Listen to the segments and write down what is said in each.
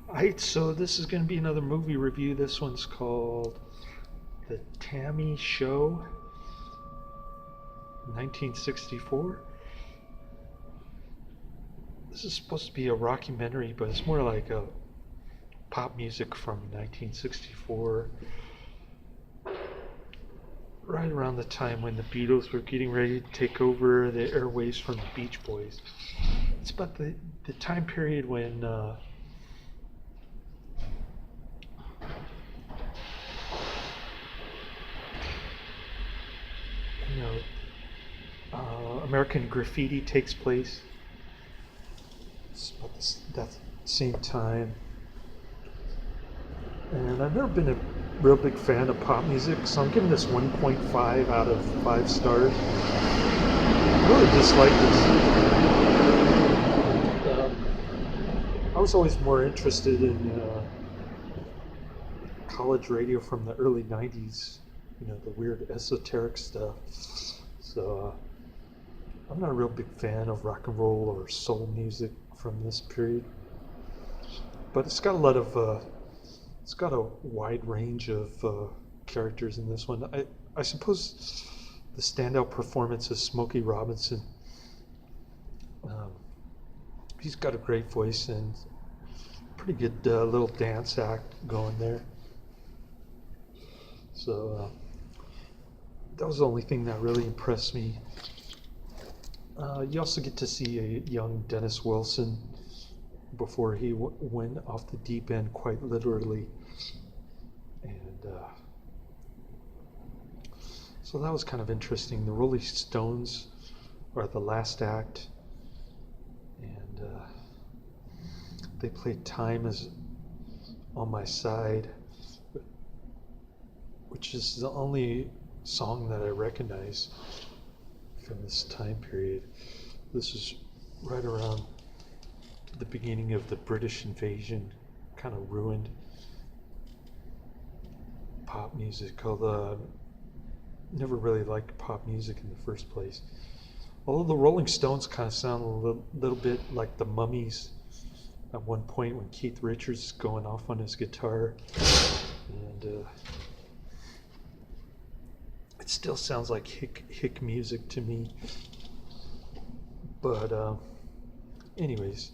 Alright, so this is going to be another movie review. This one's called The T.A.M.I Show, 1964. This is supposed to be a rockumentary, but it's more like a pop music from 1964, right around the time when the Beatles were getting ready to take over the airwaves from the Beach Boys. It's about the time period when you know, American Graffiti takes place. It's about that same time. And I've never been a real big fan of pop music, so I'm giving this 1.5 out of 5 stars. I really dislike this. I was always more interested in college radio from the early 90s, the weird esoteric stuff. So I'm not a real big fan of rock and roll or soul music from this period. But it's got a wide range of characters in this one. I suppose the standout performance is Smokey Robinson. He's got a great voice and pretty good little dance act going there. So that was the only thing that really impressed me. You also get to see a young Dennis Wilson before he went off the deep end, quite literally. And so that was kind of interesting. The Rolling Stones are the last act, and they played Time Is On My Side, which is the only song that I recognize from this time period. This is right around the beginning of the British invasion, kind of ruined pop music, although never really liked pop music in the first place. Although the Rolling Stones kind of sound a little bit like the Mummies at one point when Keith Richards is going off on his guitar, and it still sounds like hick music to me. But anyways,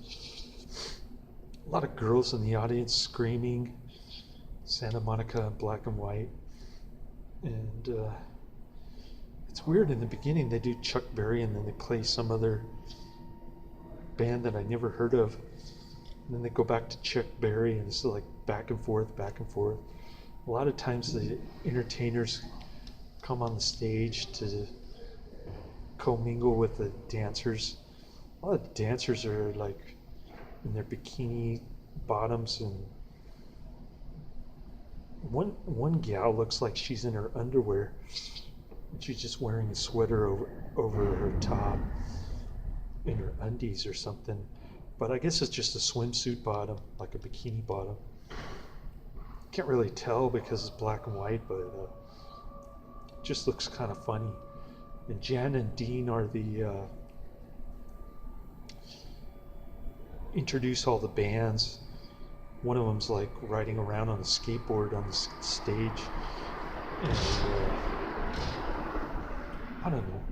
a lot of girls in the audience screaming Santa Monica in black and white. And it's weird, in the beginning they do Chuck Berry and then they play some other band that I never heard of. And then they go back to Chuck Berry and it's like back and forth, back and forth. A lot of times the entertainers come on the stage to commingle with the dancers. A lot of the dancers are like in their bikini bottoms, and one gal looks like she's in her underwear. She's just wearing a sweater over her top in her undies or something. But I guess it's just a swimsuit bottom, like a bikini bottom. Can't really tell because it's black and white, but it just looks kind of funny. And Jan and Dean are the introduce all the bands. One of them's like riding around on a skateboard on the stage, and I don't know.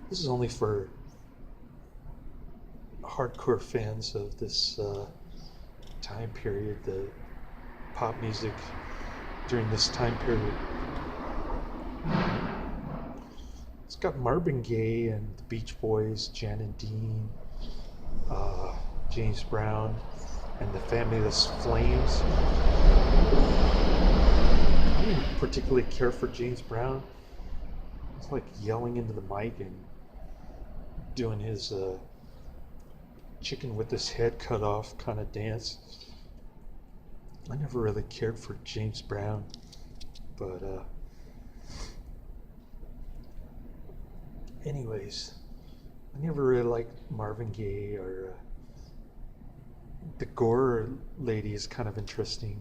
This is only for hardcore fans of this time period, the pop music during this time period. It's got Marvin Gaye and the Beach Boys, Jan and Dean, James Brown, and the Fabulous Flames. I didn't particularly care for James Brown. It's like yelling into the mic and doing his chicken with his head cut off kind of dance. I never really cared for James Brown, but anyways, I never really liked Marvin Gaye, or the Gore lady is kind of interesting.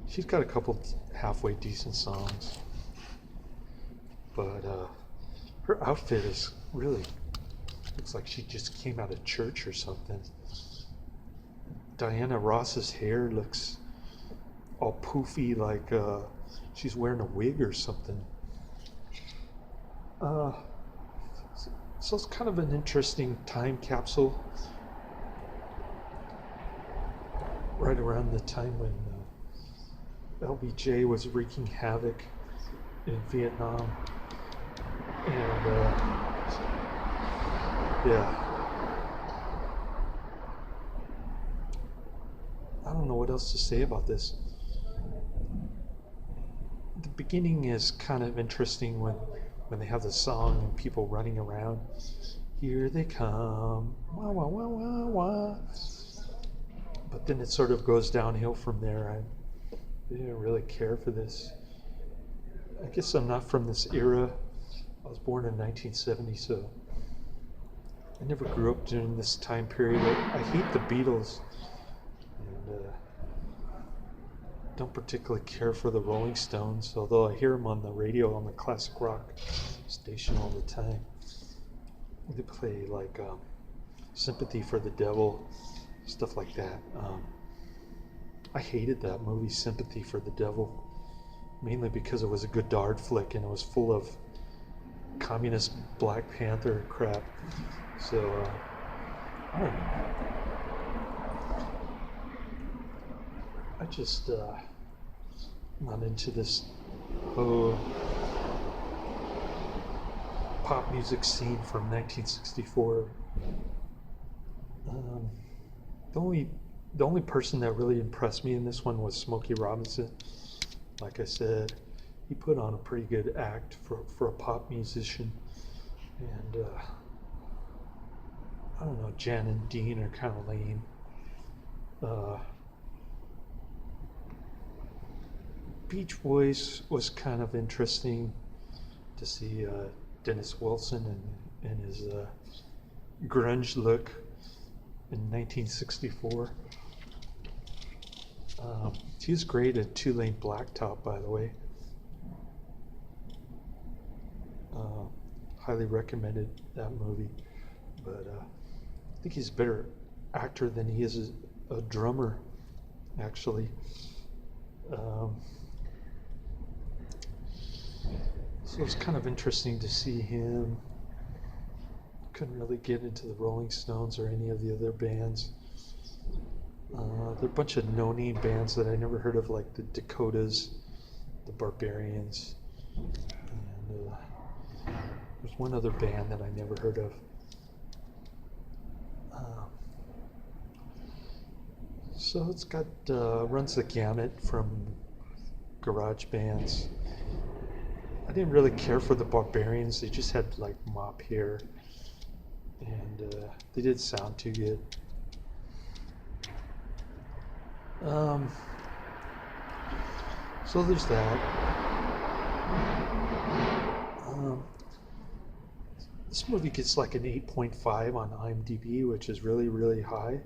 She's got a couple halfway decent songs, but her outfit is really Looks like she just came out of church or something. Diana Ross's hair looks all poofy, like she's wearing a wig or something. So it's kind of an interesting time capsule. Right around the time when LBJ was wreaking havoc in Vietnam. And yeah. I don't know what else to say about this. The beginning is kind of interesting when they have the song and people running around. Here they come. Wah, wah, wah, wah, wah. But then it sort of goes downhill from there. I didn't really care for this. I guess I'm not from this era. I was born in 1970, so I never grew up during this time period. I hate the Beatles, and don't particularly care for the Rolling Stones, although I hear them on the radio on the classic rock station all the time. They play like Sympathy for the Devil, stuff like that. I hated that movie, Sympathy for the Devil, mainly because it was a Godard flick and it was full of communist Black Panther crap. So, I don't know. I just not into this whole pop music scene from 1964. The only person that really impressed me in this one was Smokey Robinson. Like I said, he put on a pretty good act for a pop musician. And I don't know, Jan and Dean are kind of lame. Beach Boys was kind of interesting to see Dennis Wilson and his grunge look in 1964. He was great at Two Lane Blacktop, by the way. Highly recommended that movie. But I think he's a better actor than he is a drummer, actually. So it's kind of interesting to see him. Couldn't really get into the Rolling Stones or any of the other bands. There are a bunch of no-name bands that I never heard of, like the Dakotas, the Barbarians, and there's one other band that I never heard of. So it's got runs the gamut from garage bands. I didn't really care for the Barbarians. They just had like mop hair, and they didn't sound too good. So there's that. This movie gets like an 8.5 on IMDb, which is really, really high.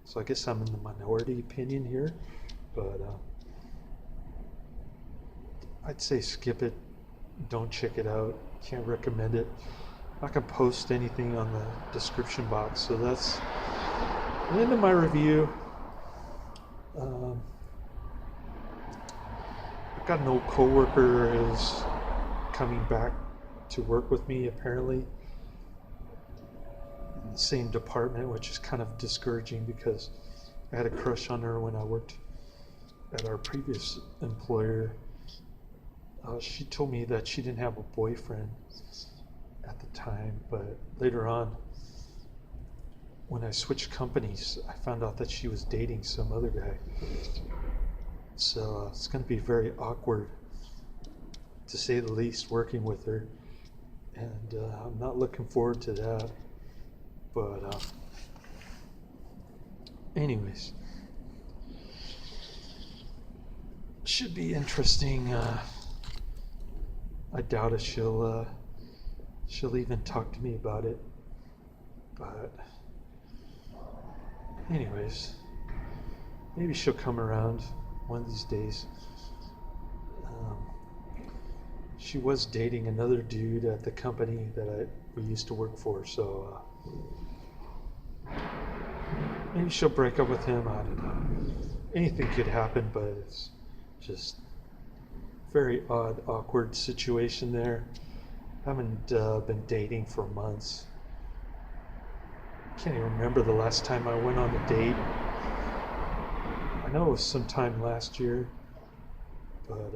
So I guess I'm in the minority opinion here, but I'd say skip it. Don't check it out. Can't recommend it. I'm not gonna post anything on the description box, so that's the end of my review. I've got an old coworker who's coming back to work with me, apparently, in the same department, which is kind of discouraging because I had a crush on her when I worked at our previous employer. She told me that she didn't have a boyfriend at the time, but later on, when I switched companies, I found out that she was dating some other guy. So it's going to be very awkward, to say the least, working with her. And I'm not looking forward to that. But anyways, should be interesting. I doubt if she'll even talk to me about it. But anyways, maybe she'll come around one of these days. She was dating another dude at the company that we used to work for. So maybe she'll break up with him. I don't know. Anything could happen, but it's just very odd, awkward situation there. Haven't been dating for months. Can't even remember the last time I went on a date. I know it was sometime last year, but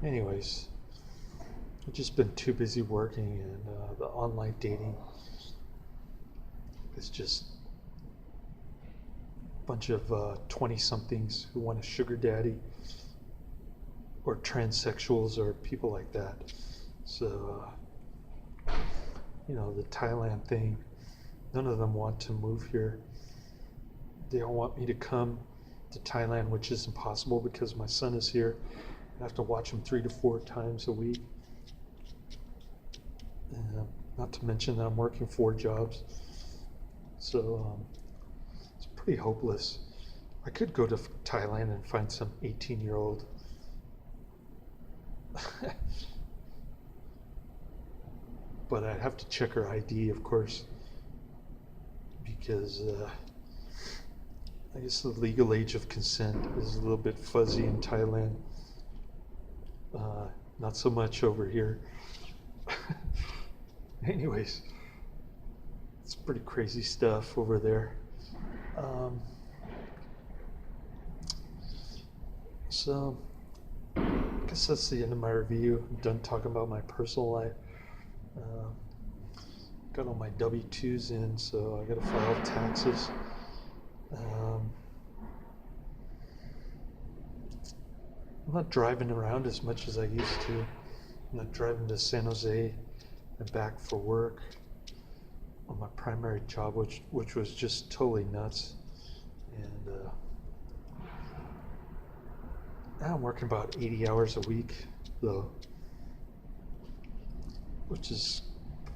anyways, I've just been too busy working, and the online dating is just a bunch of 20-somethings who want a sugar daddy, or transsexuals, or people like that. So, the Thailand thing, none of them want to move here. They all want me to come to Thailand, which is impossible because my son is here. I have to watch him 3 to 4 times a week. Not to mention that I'm working 4 jobs. So it's pretty hopeless. I could go to Thailand and find some 18-year-old but I'd have to check her ID, of course, because I guess the legal age of consent is a little bit fuzzy in Thailand. Not so much over here. Anyways, it's pretty crazy stuff over there. So I guess that's the end of my review. I'm done talking about my personal life. Got all my W-2s in, so I gotta file taxes. I'm not driving around as much as I used to. I'm not driving to San Jose and back for work on my primary job, which was just totally nuts. And now I'm working about 80 hours a week, though, which is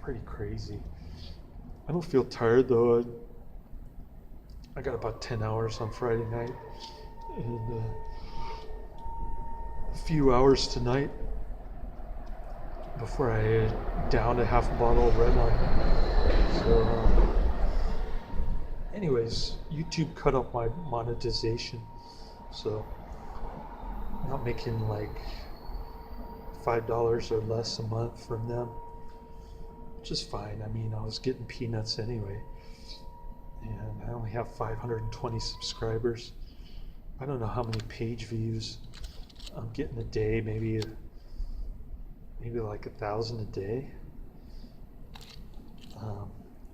pretty crazy. I don't feel tired, though. I got about 10 hours on Friday night and a few hours tonight before I downed a half a bottle of red wine. So anyways, YouTube cut off my monetization, so I'm not making like $5 or less a month from them, which is fine. I mean, I was getting peanuts anyway, and I only have 520 subscribers. I don't know how many page views I'm getting a day, maybe like 1,000 a day.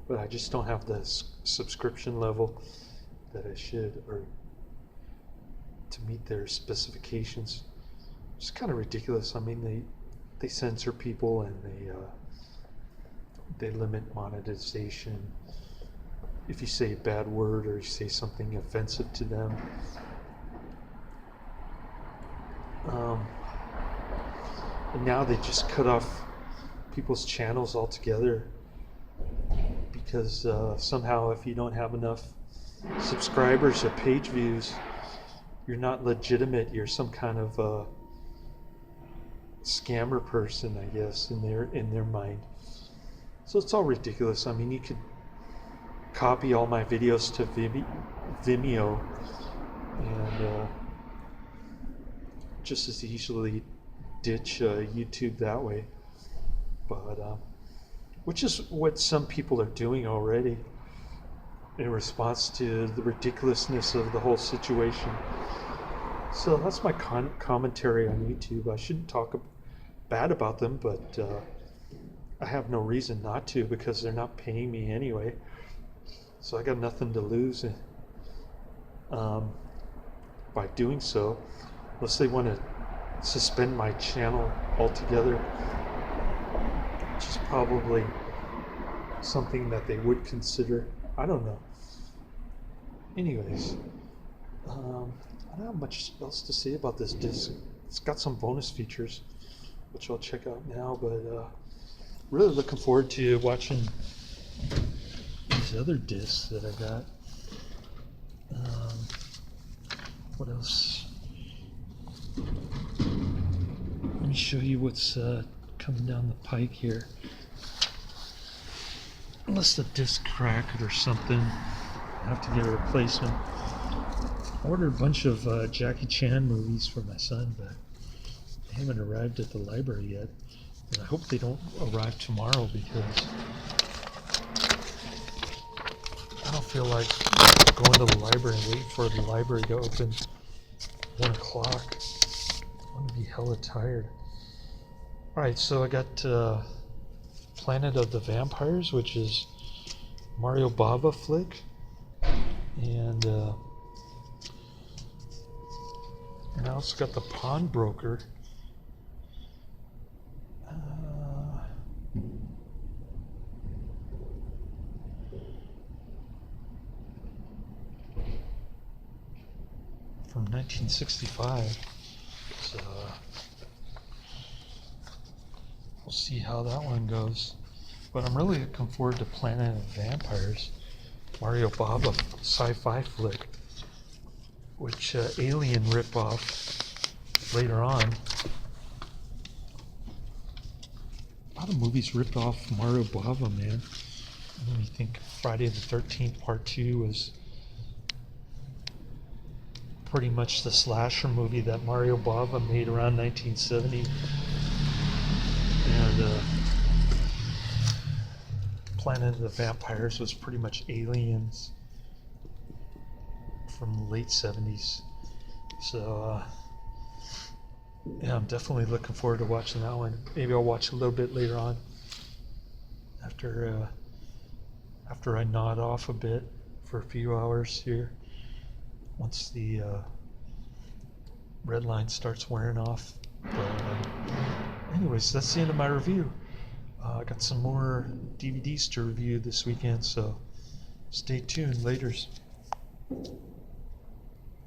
But I just don't have the subscription level that I should, or to meet their specifications. It's kind of ridiculous. I mean, they censor people, and they limit monetization if you say a bad word or you say something offensive to them. And now they just cut off people's channels altogether because somehow if you don't have enough subscribers or page views, you're not legitimate. You're some kind of scammer person, I guess, in their mind. So it's all ridiculous. I mean, you could copy all my videos to Vimeo and just as easily ditch YouTube that way. But which is what some people are doing already in response to the ridiculousness of the whole situation. So that's my commentary on YouTube. I shouldn't talk bad about them, but I have no reason not to because they're not paying me anyway. So I got nothing to lose by doing so, unless they want to suspend my channel altogether, which is probably something that they would consider. I don't know. Anyways, I don't have much else to say about this disc. It's got some bonus features, which I'll check out now, but really looking forward to watching these other discs that I got. What else? Let me show you what's coming down the pike here. Unless the disc cracked or something, I have to get a replacement. I ordered a bunch of Jackie Chan movies for my son, but they haven't arrived at the library yet. And I hope they don't arrive tomorrow because I don't feel like going to the library and waiting for the library to open 1 o'clock. I'm going to be hella tired. Alright, so I got Planet of the Vampires, which is Mario Bava flick. And I also got the Pawnbroker. From 1965. So we'll see how that one goes. But I'm really looking forward to Planet of Vampires, Mario Bava sci-fi flick, which Alien ripoff later on. A lot of movies ripped off Mario Bava, man. I think Friday the 13th Part 2 was pretty much the slasher movie that Mario Bava made around 1970. And Planet of the Vampires was pretty much Aliens from the late 70s. So yeah, I'm definitely looking forward to watching that one. Maybe I'll watch a little bit later on after I nod off a bit for a few hours here. Once the red line starts wearing off. But anyways, that's the end of my review. I got some more DVDs to review this weekend, so stay tuned. Laters.